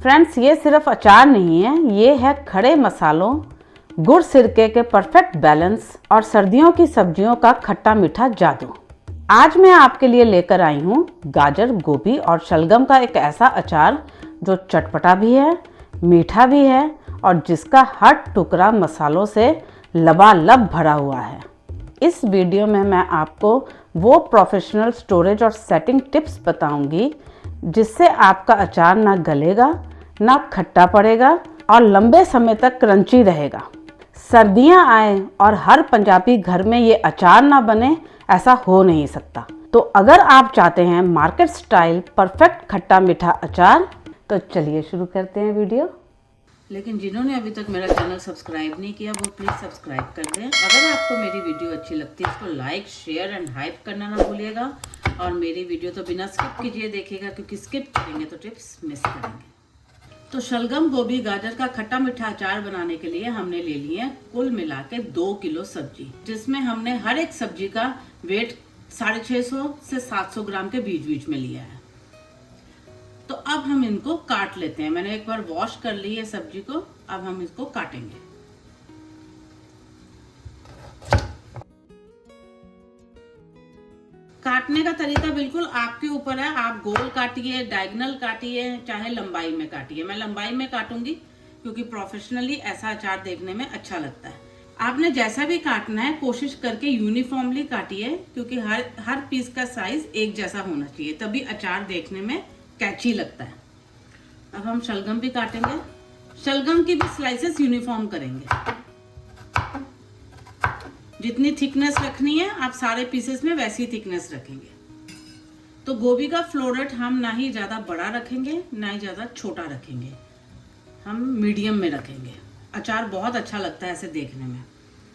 Friends, ये सिर्फ अचार नहीं है, ये है खड़े मसालों, गुड़ सिरके के परफेक्ट बैलेंस और सर्दियों की सब्जियों का खट्टा मीठा जादू। आज मैं आपके लिए लेकर आई हूँ गाजर, गोभी और शलगम का एक ऐसा अचार जो चटपटा भी है, मीठा भी है और जिसका हर टुकड़ा मसालों से लबालब भरा हुआ है। इस वीडियो में मैं आपको वो प्रोफेशनल स्टोरेज और सेटिंग टिप्स बताऊंगी जिससे आपका अचार ना गलेगा, ना खट्टा पड़ेगा और लंबे समय तक क्रंची रहेगा। सर्दियां आए और हर पंजाबी घर में ये अचार ना बने, ऐसा हो नहीं सकता। तो अगर आप चाहते हैं मार्केट स्टाइल परफेक्ट खट्टा मीठा अचार, तो चलिए शुरू करते हैं वीडियो। लेकिन जिन्होंने अभी तक मेरा चैनल सब्सक्राइब नहीं किया वो प्लीज़ सब्सक्राइब कर दें। अगर आपको मेरी वीडियो अच्छी लगती है इसको लाइक, शेयर एंड हाइप करना ना भूलिएगा। और मेरी वीडियो तो बिना स्किप कीजिए देखिएगा, क्योंकि स्किप करेंगे तो टिप्स मिस करेंगे। तो शलगम, गोभी, गाजर का खट्टा मीठा अचार बनाने के लिए हमने ले लिए हैं कुल मिला के 2 किलो सब्जी, जिसमें हमने हर एक सब्जी का वेट 650 से 700 ग्राम के बीच बीच में लिया है। तो अब हम इनको काट लेते हैं। मैंने एक बार वॉश कर ली है सब्जी को, अब हम इसको काटेंगे। काटने का तरीका बिल्कुल आपके ऊपर है। आप गोल काटिए, डायगोनल काटिए, चाहे लंबाई में काटिए। मैं लंबाई में काटूंगी क्योंकि प्रोफेशनली ऐसा अचार देखने में अच्छा लगता है। आपने जैसा भी काटना है कोशिश करके यूनिफॉर्मली काटिए, क्योंकि हर पीस का साइज एक जैसा होना चाहिए, तभी अचार देखने में कैची लगता है। अब हम शलगम भी काटेंगे। शलगम की भी स्लाइसेस यूनिफॉर्म करेंगे। जितनी थिकनेस रखनी है आप सारे पीसेस में वैसी थिकनेस रखेंगे। तो गोभी का फ्लोरेट हम ना ही ज़्यादा बड़ा रखेंगे ना ही ज़्यादा छोटा रखेंगे, हम मीडियम में रखेंगे। अचार बहुत अच्छा लगता है ऐसे देखने में,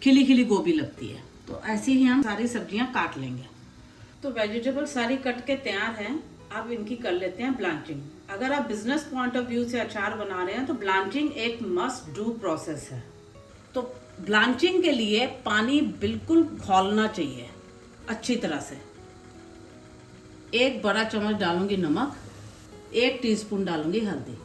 खिली खिली गोभी लगती है। तो ऐसे ही हम सारी सब्जियां काट लेंगे। तो वेजिटेबल सारी कट के तैयार हैं। अब इनकी कर लेते हैं ब्लांचिंग। अगर आप बिजनेस पॉइंट ऑफ व्यू से अचार बना रहे हैं तो ब्लांचिंग एक मस्ट डू प्रोसेस है। तो ब्लांचिंग के लिए पानी बिल्कुल खौलना चाहिए अच्छी तरह से। 1 बड़ा चम्मच डालूंगी नमक, 1 टीस्पून डालूंगी हल्दी।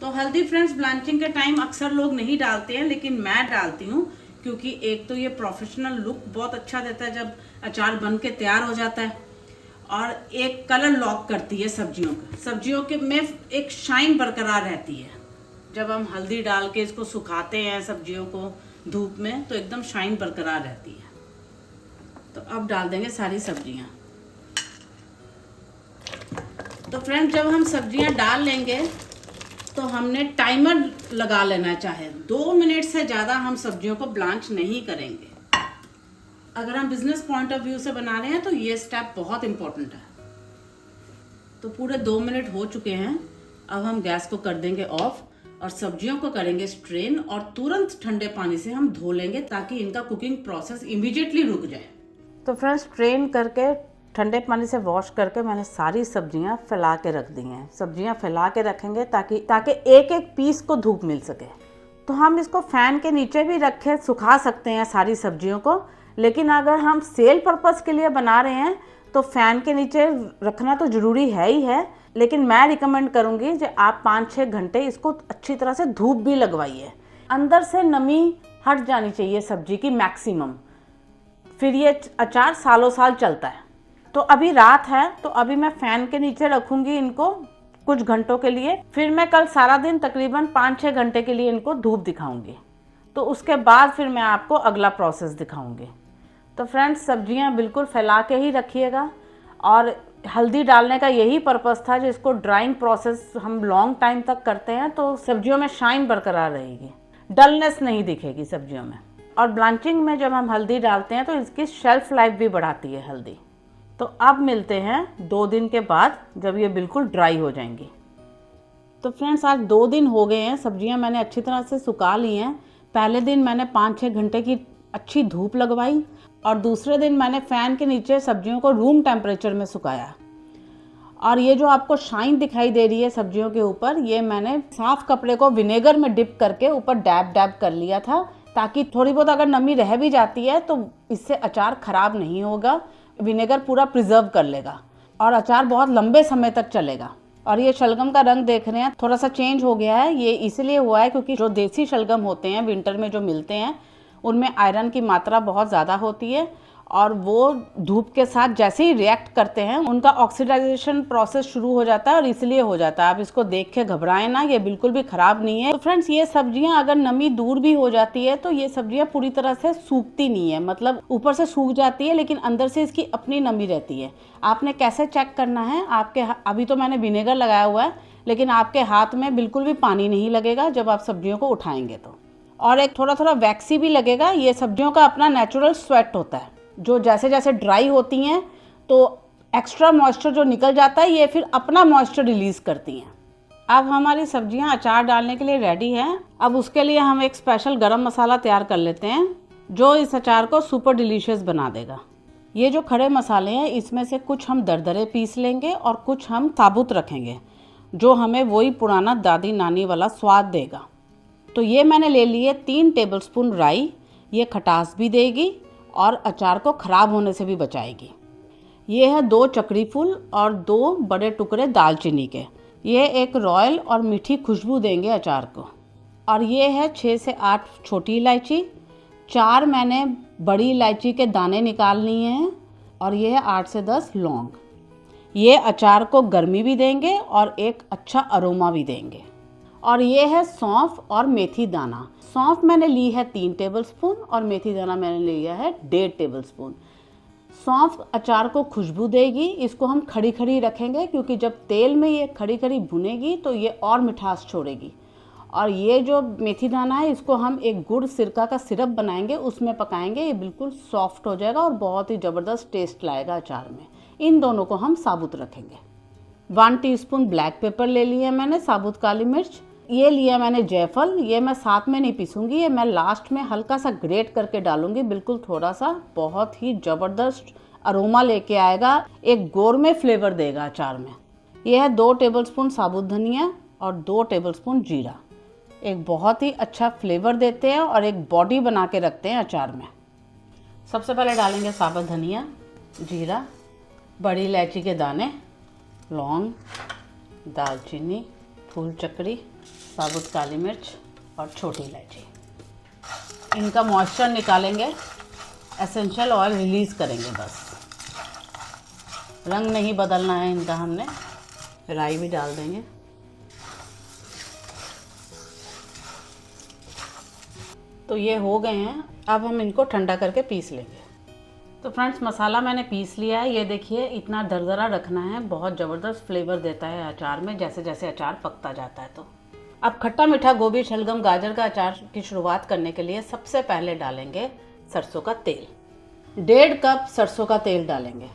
तो हल्दी फ्रेंड्स ब्लांचिंग के टाइम अक्सर लोग नहीं डालते हैं, लेकिन मैं डालती हूँ, क्योंकि एक तो ये प्रोफेशनल लुक बहुत अच्छा देता है जब अचार बन के तैयार हो जाता है, और एक कलर लॉक करती है सब्जियों के में एक शाइन बरकरार रहती है। जब हम हल्दी डाल के इसको सुखाते हैं सब्जियों को धूप में, तो एकदम शाइन बरकरार रहती है। तो अब डाल देंगे सारी सब्जियां। तो फ्रेंड्स जब हम सब्जियां डाल लेंगे तो हमने टाइमर लगा लेना है, चाहे 2 मिनट से ज़्यादा हम सब्जियों को ब्लांच नहीं करेंगे। अगर हम बिजनेस पॉइंट ऑफ व्यू से बना रहे हैं तो ये स्टेप बहुत इंपॉर्टेंट है। तो पूरे 2 मिनट हो चुके हैं। अब हम गैस को कर देंगे ऑफ और सब्जियों को करेंगे स्ट्रेन, और तुरंत ठंडे पानी से हम धो लेंगे ताकि इनका कुकिंग प्रोसेस इमीडिएटली रुक जाए। तो फ्रेंड्स स्ट्रेन करके ठंडे पानी से वॉश करके मैंने सारी सब्जियां फैला के रख दी हैं। सब्जियां फैला के रखेंगे ताकि एक एक पीस को धूप मिल सके। तो हम इसको फैन के नीचे भी रखे सुखा सकते हैं सारी सब्जियों को, लेकिन अगर हम सेल पर्पस के लिए बना रहे हैं तो फैन के नीचे रखना तो ज़रूरी है ही है, लेकिन मैं रिकमेंड करूँगी कि आप 5-6 घंटे इसको अच्छी तरह से धूप भी लगवाइए। अंदर से नमी हट जानी चाहिए सब्जी की मैक्सिमम, फिर ये अचार सालों साल चलता है। तो अभी रात है तो अभी मैं फ़ैन के नीचे रखूँगी इनको कुछ घंटों के लिए, फिर मैं कल सारा दिन तकरीबन 5-6 घंटे के लिए इनको धूप दिखाऊँगी। तो उसके बाद फिर मैं आपको अगला प्रोसेस दिखाऊँगी। तो फ्रेंड्स सब्जियां बिल्कुल फैला के ही रखिएगा, और हल्दी डालने का यही पर्पस था, जिसको ड्राइंग प्रोसेस हम लॉन्ग टाइम तक करते हैं तो सब्जियों में शाइन बरकरार रहेगी, डलनेस नहीं दिखेगी सब्जियों में। और ब्लांचिंग में जब हम हल्दी डालते हैं तो इसकी शेल्फ लाइफ भी बढ़ाती है हल्दी। तो अब मिलते हैं 2 दिन के बाद जब ये बिल्कुल ड्राई हो जाएंगी। तो फ्रेंड्स आज 2 दिन हो गए हैं, सब्जियां मैंने अच्छी तरह से सुखा ली हैं। पहले दिन मैंने 5-6 घंटे की अच्छी धूप लगवाई और दूसरे दिन मैंने फ़ैन के नीचे सब्जियों को रूम टेम्परेचर में सुखाया। और ये जो आपको शाइन दिखाई दे रही है सब्जियों के ऊपर, ये मैंने साफ कपड़े को विनेगर में डिप करके ऊपर डैब डैब कर लिया था, ताकि थोड़ी बहुत अगर नमी रह भी जाती है तो इससे अचार ख़राब नहीं होगा, विनेगर पूरा प्रिजर्व कर लेगा और अचार बहुत लंबे समय तक चलेगा। और ये शलगम का रंग देख रहे हैं थोड़ा सा चेंज हो गया है। ये इसलिए हुआ है क्योंकि जो देसी शलगम होते हैं विंटर में जो मिलते हैं उनमें आयरन की मात्रा बहुत ज़्यादा होती है और वो धूप के साथ जैसे ही रिएक्ट करते हैं उनका ऑक्सीडाइजेशन प्रोसेस शुरू हो जाता है और इसलिए हो जाता है। आप इसको देख के घबराएं ना, ये बिल्कुल भी ख़राब नहीं है। तो फ्रेंड्स, ये सब्जियां अगर नमी दूर भी हो जाती है तो ये सब्जियां पूरी तरह से सूखती नहीं है, मतलब ऊपर से सूख जाती है लेकिन अंदर से इसकी अपनी नमी रहती है। आपने कैसे चेक करना है, आपके अभी तो मैंने विनेगर लगाया हुआ है लेकिन आपके हाथ में बिल्कुल भी पानी नहीं लगेगा जब आप सब्जियों को उठाएंगे तो। और एक थोड़ा थोड़ा वैक्सी भी लगेगा। ये सब्जियों का अपना नेचुरल स्वेट होता है, जो जैसे जैसे ड्राई होती हैं तो एक्स्ट्रा मॉइस्चर जो निकल जाता है ये फिर अपना मॉइस्चर रिलीज़ करती हैं। अब हमारी सब्जियां अचार डालने के लिए रेडी हैं। अब उसके लिए हम एक स्पेशल गरम मसाला तैयार कर लेते हैं जो इस अचार को सुपर डिलीशियस बना देगा। ये जो खड़े मसाले हैं इसमें से कुछ हम दरदरे पीस लेंगे और कुछ हम साबुत रखेंगे जो हमें वही पुराना दादी नानी वाला स्वाद देगा। तो ये मैंने ले लिए 3 टेबलस्पून राई। ये खटास भी देगी और अचार को ख़राब होने से भी बचाएगी। ये है 2 चक्री फूल और 2 बड़े टुकड़े दालचीनी के। ये एक रॉयल और मीठी खुशबू देंगे अचार को। और ये है 6 से 8 छोटी इलायची, 4 मैंने बड़ी इलायची के दाने निकाल लिए हैं और ये है 8 से 10 लौंग। ये अचार को गर्मी भी देंगे और एक अच्छा अरोमा भी देंगे। और ये है सौंफ और मेथी दाना। सौंफ मैंने ली है 3 टेबलस्पून और मेथी दाना मैंने लिया है 1.5 टेबलस्पून। सौंफ अचार को खुशबू देगी। इसको हम खड़ी खड़ी रखेंगे क्योंकि जब तेल में ये खड़ी खड़ी भुनेगी तो ये और मिठास छोड़ेगी। और ये जो मेथी दाना है इसको हम एक गुड़ सिरका का सिरप बनाएंगे, उसमें पकाएंगे। ये बिल्कुल सॉफ्ट हो जाएगा और बहुत ही ज़बरदस्त टेस्ट लाएगा अचार में। इन दोनों को हम साबुत रखेंगे। 1 टीस्पून ब्लैक पेपर ले लिया मैंने, साबुत काली मिर्च। ये लिया मैंने जायफल। ये मैं साथ में नहीं पीसूंगी, ये मैं लास्ट में हल्का सा ग्रेट करके डालूंगी, बिल्कुल थोड़ा सा। बहुत ही ज़बरदस्त अरोमा लेके आएगा, एक गोरमे फ्लेवर देगा अचार में। ये है 2 टेबलस्पून साबुत धनिया और 2 टेबलस्पून जीरा। एक बहुत ही अच्छा फ्लेवर देते हैं और एक बॉडी बना के रखते हैं अचार में। सबसे पहले डालेंगे साबुत धनिया, जीरा, बड़ी इलायची के दाने, लौंग, दालचीनी, फूल चक्री, साबुत काली मिर्च और छोटी इलायची। इनका मॉइस्चर निकालेंगे, एसेंशियल ऑयल रिलीज़ करेंगे बस। रंग नहीं बदलना है इनका हमने। राई भी डाल देंगे। तो ये हो गए हैं। अब हम इनको ठंडा करके पीस लेंगे। तो फ्रेंड्स, मसाला मैंने पीस लिया है। ये देखिए, इतना दरदरा रखना है, बहुत ज़बरदस्त फ्लेवर देता है अचार में जैसे जैसे अचार पकता जाता है। तो अब खट्टा मीठा गोभी, शलगम, गाजर का अचार की शुरुआत करने के लिए सबसे पहले डालेंगे सरसों का तेल। 1.5 कप सरसों का तेल डालेंगे।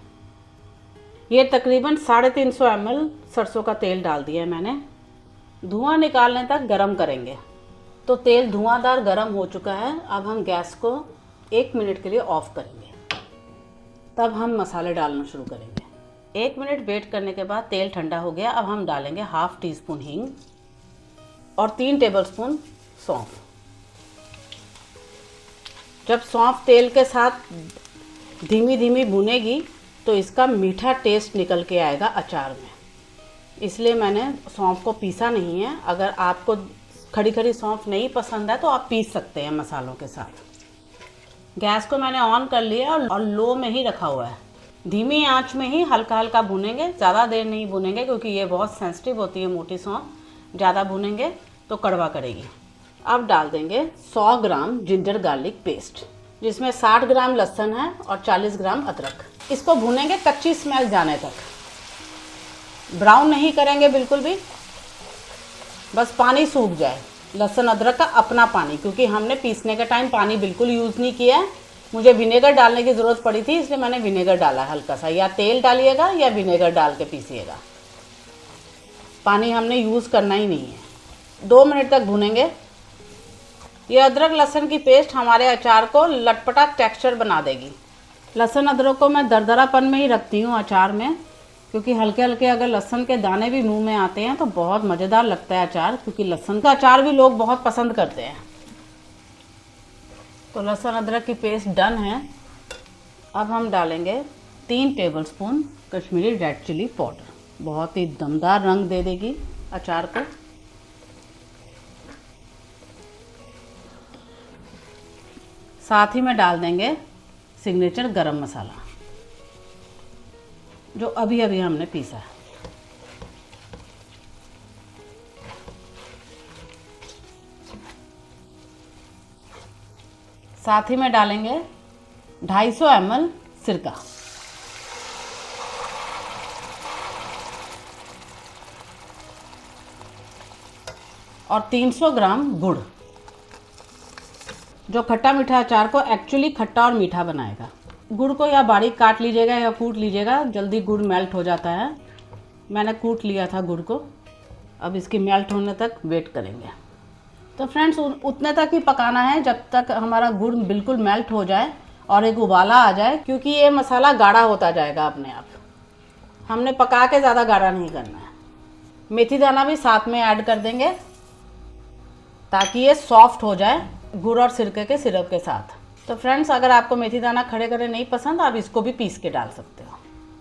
ये तकरीबन 350 ml सरसों का तेल डाल दिया है मैंने। धुआं निकालने तक गरम करेंगे। तो तेल धुआंधार गरम हो चुका है। अब हम गैस को 1 मिनट के लिए ऑफ करेंगे, तब हम मसाले डालना शुरू करेंगे। 1 मिनट वेट करने के बाद तेल ठंडा हो गया। अब हम डालेंगे 1/2 टीस्पून हींग और 3 टेबलस्पून सौंफ। जब सौंफ तेल के साथ धीमी धीमी भुनेगी तो इसका मीठा टेस्ट निकल के आएगा अचार में, इसलिए मैंने सौंफ को पीसा नहीं है। अगर आपको खड़ी खड़ी सौंफ नहीं पसंद है तो आप पीस सकते हैं मसालों के साथ। गैस को मैंने ऑन कर लिया और लो में ही रखा हुआ है। धीमी आंच में ही हल्का हल्का भुनेंगे, ज़्यादा देर नहीं भुनेंगे क्योंकि ये बहुत सेंसिटिव होती है मोटी सौंफ। ज़्यादा भुनेंगे तो कड़वा करेगी। अब डाल देंगे 100 ग्राम जिंजर गार्लिक पेस्ट, जिसमें 60 ग्राम लहसुन है और 40 ग्राम अदरक। इसको भुनेंगे कच्ची स्मेल जाने तक, ब्राउन नहीं करेंगे बिल्कुल भी, बस पानी सूख जाए, लहसुन अदरक का अपना पानी, क्योंकि हमने पीसने के टाइम पानी बिल्कुल यूज़ नहीं किया है। मुझे विनेगर डालने की ज़रूरत पड़ी थी इसलिए मैंने विनेगर डाला हल्का सा। या तेल डालिएगा या विनेगर डाल के पीसिएगा, पानी हमने यूज़ करना ही नहीं है। 2 मिनट तक भुनेंगे। ये अदरक लहसुन की पेस्ट हमारे अचार को लटपटा टेक्सचर बना देगी। लहसुन अदरक को मैं दरदरापन में ही रखती हूँ अचार में, क्योंकि हल्के हल्के अगर लहसुन के दाने भी मुंह में आते हैं तो बहुत मज़ेदार लगता है अचार, क्योंकि लहसुन का अचार भी लोग बहुत पसंद करते हैं। तो लहसुन अदरक की पेस्ट डन है। अब हम डालेंगे 3 tablespoon Kashmiri red chilli powder. बहुत ही दमदार रंग दे देगी अचार को। साथ ही में डाल देंगे सिग्नेचर गरम मसाला जो अभी अभी हमने पीसा है। साथ ही में डालेंगे 250 ml सिरका और 300 ग्राम गुड़, जो खट्टा मीठा अचार को एक्चुअली खट्टा और मीठा बनाएगा। गुड़ को या बारीक काट लीजिएगा या कूट लीजिएगा, जल्दी गुड़ मेल्ट हो जाता है। मैंने कूट लिया था गुड़ को। अब इसकी मेल्ट होने तक वेट करेंगे। तो फ्रेंड्स उतने तक ही पकाना है जब तक हमारा गुड़ बिल्कुल मेल्ट हो जाए और एक उबाला आ जाए, क्योंकि ये मसाला गाढ़ा होता जाएगा अपने आप। हमने पका के ज़्यादा गाढ़ा नहीं करना है। मेथी दाना भी साथ में ऐड कर देंगे ताकि ये सॉफ्ट हो जाए गुड़ और सिरके के सिरप के साथ। तो फ्रेंड्स अगर आपको मेथी दाना खड़े खड़े नहीं पसंद, आप इसको भी पीस के डाल सकते हो,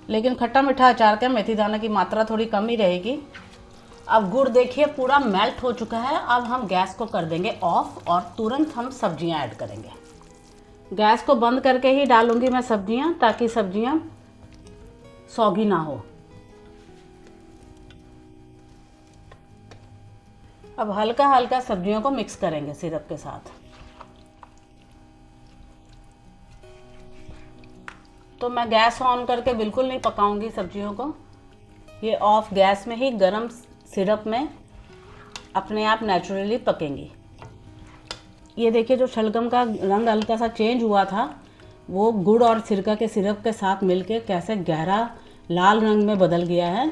लेकिन खट्टा मीठा अचार का मेथी दाना की मात्रा थोड़ी कम ही रहेगी। अब गुड़ देखिए पूरा मेल्ट हो चुका है। अब हम गैस को कर देंगे ऑफ और तुरंत हम सब्जियां ऐड करेंगे। गैस को बंद करके ही डालूंगी मैं सब्जियां, ताकि सब्जियां सौगी ना हो। अब हल्का हल्का सब्जियों को मिक्स करेंगे सिरप के साथ। तो मैं गैस ऑन करके बिल्कुल नहीं पकाऊंगी सब्जियों को। ये ऑफ गैस में ही गरम सिरप में अपने आप नेचुरली पकेंगी। ये देखिए जो शलगम का रंग हल्का सा चेंज हुआ था, वो गुड़ और सिरका के सिरप के साथ मिलके कैसे गहरा लाल रंग में बदल गया है।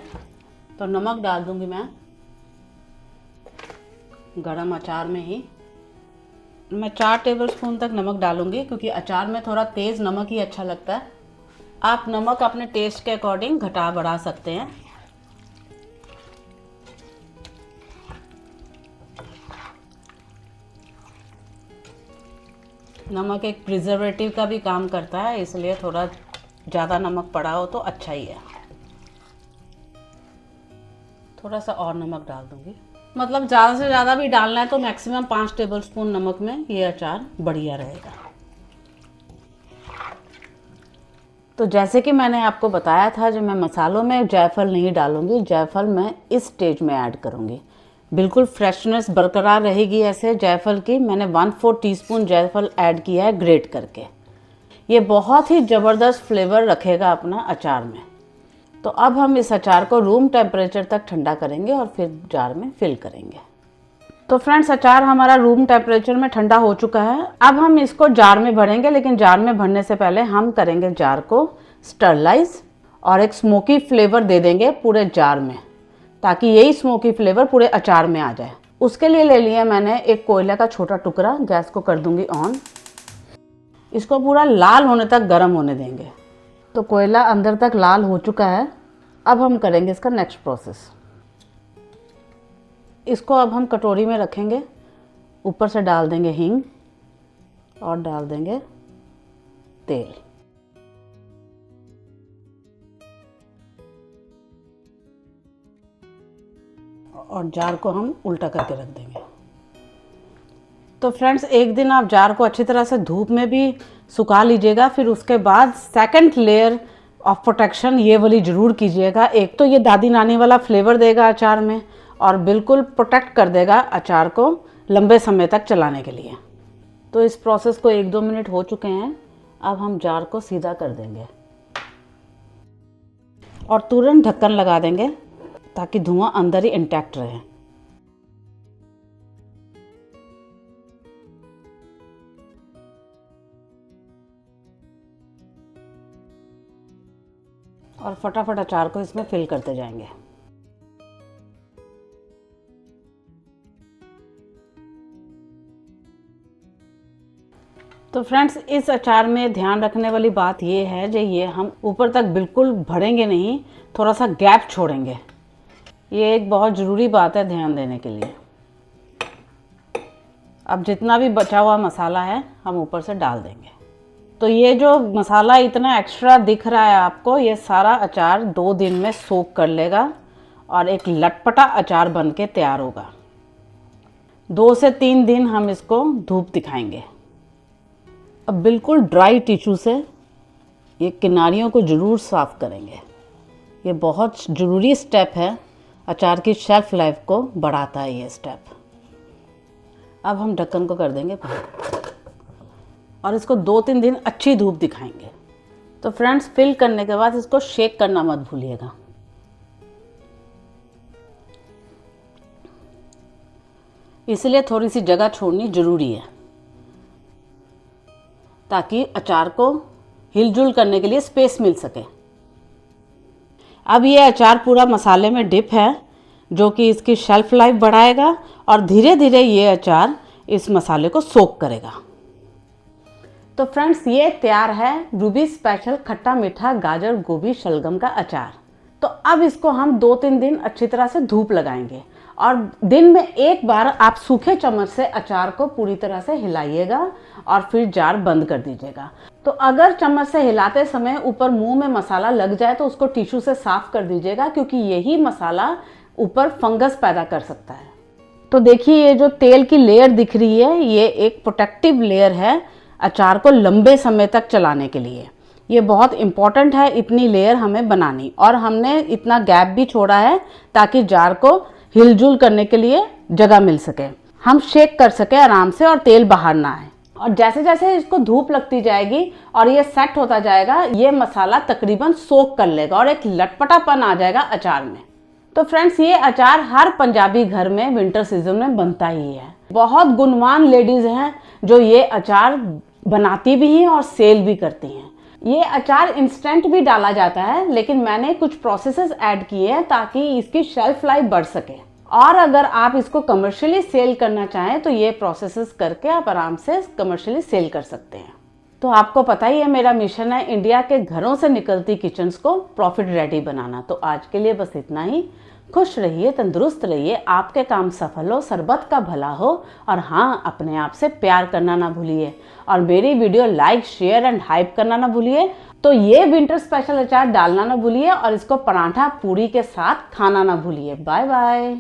तो नमक डाल दूंगी मैं गरम अचार में ही। मैं 4 टेबलस्पून तक नमक डालूंगी, क्योंकि अचार में थोड़ा तेज़ नमक ही अच्छा लगता है। आप नमक अपने टेस्ट के अकॉर्डिंग घटा बढ़ा सकते हैं। नमक एक प्रिजर्वेटिव का भी काम करता है, इसलिए थोड़ा ज़्यादा नमक पड़ा हो तो अच्छा ही है। थोड़ा सा और नमक डाल दूंगी, मतलब ज़्यादा से ज़्यादा भी डालना है तो मैक्सिमम 5 टेबलस्पून नमक में ये अचार बढ़िया रहेगा। तो जैसे कि मैंने आपको बताया था, जो मैं मसालों में जायफल नहीं डालूंगी, जायफल मैं इस स्टेज में ऐड करूंगी। बिल्कुल फ्रेशनेस बरकरार रहेगी ऐसे जायफल की। मैंने 1/4 टीस्पून जायफल ऐड किया है ग्रेट करके। ये बहुत ही ज़बरदस्त फ्लेवर रखेगा अपना अचार में। तो अब हम इस अचार को रूम टेम्परेचर तक ठंडा करेंगे और फिर जार में फिल करेंगे। तो फ्रेंड्स अचार हमारा रूम टेम्परेचर में ठंडा हो चुका है। अब हम इसको जार में भरेंगे, लेकिन जार में भरने से पहले हम करेंगे जार को स्टरलाइज और एक स्मोकी फ्लेवर दे देंगे पूरे जार में, ताकि यही स्मोकी फ्लेवर पूरे अचार में आ जाए। उसके लिए ले लिया मैंने एक कोयले का छोटा टुकड़ा। गैस को कर दूंगी ऑन। इसको पूरा लाल होने तक गर्म होने देंगे। तो कोयला अंदर तक लाल हो चुका है। अब हम करेंगे इसका नेक्स्ट प्रोसेस। इसको अब हम कटोरी में रखेंगे। ऊपर से डाल देंगे हींग और डाल देंगे तेल। और जार को हम उल्टा करके रख देंगे। तो फ्रेंड्स एक दिन आप जार को अच्छी तरह से धूप में भी सुखा लीजिएगा, फिर उसके बाद सेकंड लेयर ऑफ प्रोटेक्शन ये वाली ज़रूर कीजिएगा। एक तो ये दादी नानी वाला फ्लेवर देगा अचार में, और बिल्कुल प्रोटेक्ट कर देगा अचार को लंबे समय तक चलाने के लिए। तो इस प्रोसेस को 1-2 मिनट हो चुके हैं। अब हम जार को सीधा कर देंगे और तुरंत ढक्कन लगा देंगे, ताकि धुआं अंदर ही इंटैक्ट रहे। और फटाफट अचार को इसमें फिल करते जाएंगे। तो फ्रेंड्स इस अचार में ध्यान रखने वाली बात ये है जो ये हम ऊपर तक बिल्कुल भरेंगे नहीं, थोड़ा सा गैप छोड़ेंगे। ये एक बहुत ज़रूरी बात है ध्यान देने के लिए। अब जितना भी बचा हुआ मसाला है हम ऊपर से डाल देंगे। तो ये जो मसाला इतना एक्स्ट्रा दिख रहा है आपको, ये सारा अचार 2 दिन में सोक कर लेगा और एक लटपटा अचार बन के तैयार होगा। 2 से 3 दिन हम इसको धूप दिखाएंगे। अब बिल्कुल ड्राई टिश्यू से ये किनारियों को ज़रूर साफ़ करेंगे। ये बहुत ज़रूरी स्टेप है, अचार की शेल्फ़ लाइफ को बढ़ाता है ये स्टेप। अब हम ढक्कन को कर देंगे बंद और इसको 2-3 दिन अच्छी धूप दिखाएंगे। तो फ्रेंड्स, फिल करने के बाद इसको शेक करना मत भूलिएगा। इसलिए थोड़ी सी जगह छोड़नी ज़रूरी है ताकि अचार को हिलजुल करने के लिए स्पेस मिल सके। अब ये अचार पूरा मसाले में डिप है, जो कि इसकी शेल्फ लाइफ बढ़ाएगा और धीरे धीरे ये अचार इस मसाले को सोक करेगा। तो फ्रेंड्स, ये तैयार है रूबी स्पेशल खट्टा मीठा गाजर गोभी शलगम का अचार। तो अब इसको हम 2-3 दिन अच्छी तरह से धूप लगाएंगे और दिन में एक बार आप सूखे चम्मच से अचार को पूरी तरह से हिलाइएगा और फिर जार बंद कर दीजिएगा। तो अगर चम्मच से हिलाते समय ऊपर मुंह में मसाला लग जाए तो उसको टिश्यू से साफ कर दीजिएगा, क्योंकि यही मसाला ऊपर फंगस पैदा कर सकता है। तो देखिए, ये जो तेल की लेयर दिख रही है, ये एक प्रोटेक्टिव लेयर है अचार को लंबे समय तक चलाने के लिए। ये बहुत इम्पॉर्टेंट है इतनी लेयर हमें बनानी, और हमने इतना गैप भी छोड़ा है ताकि जार को हिलजुल करने के लिए जगह मिल सके, हम शेक कर सके आराम से और तेल बाहर ना आए। और जैसे जैसे इसको धूप लगती जाएगी और ये सेट होता जाएगा, ये मसाला तकरीबन सोक कर लेगा और एक लटपटापन आ जाएगा अचार में। तो फ्रेंड्स, ये अचार हर पंजाबी घर में विंटर सीजन में बनता ही है। बहुत गुणवान लेडीज हैं जो ये अचार बनाती भी हैं और सेल भी करती हैं। ये अचार इंस्टेंट भी डाला जाता है, लेकिन मैंने कुछ प्रोसेसेस ऐड किए हैं ताकि इसकी शेल्फ लाइफ बढ़ सके। और अगर आप इसको कमर्शियली सेल करना चाहें तो ये प्रोसेसेस करके आप आराम से कमर्शियली सेल कर सकते हैं। तो आपको पता ही है मेरा मिशन है इंडिया के घरों से निकलती किचन्स को प्रॉफिट रेडी बनाना। तो आज के लिए बस इतना ही। खुश रहिए, तंदुरुस्त रहिए, आपके काम सफल हो, सरबत का भला हो, और हाँ, अपने आप से प्यार करना ना भूलिए और मेरी video like share and hype करना ना भूलिए। तो ये विंटर स्पेशल अचार डालना ना भूलिए और इसको पराठा पूरी के साथ खाना ना भूलिए। Bye bye.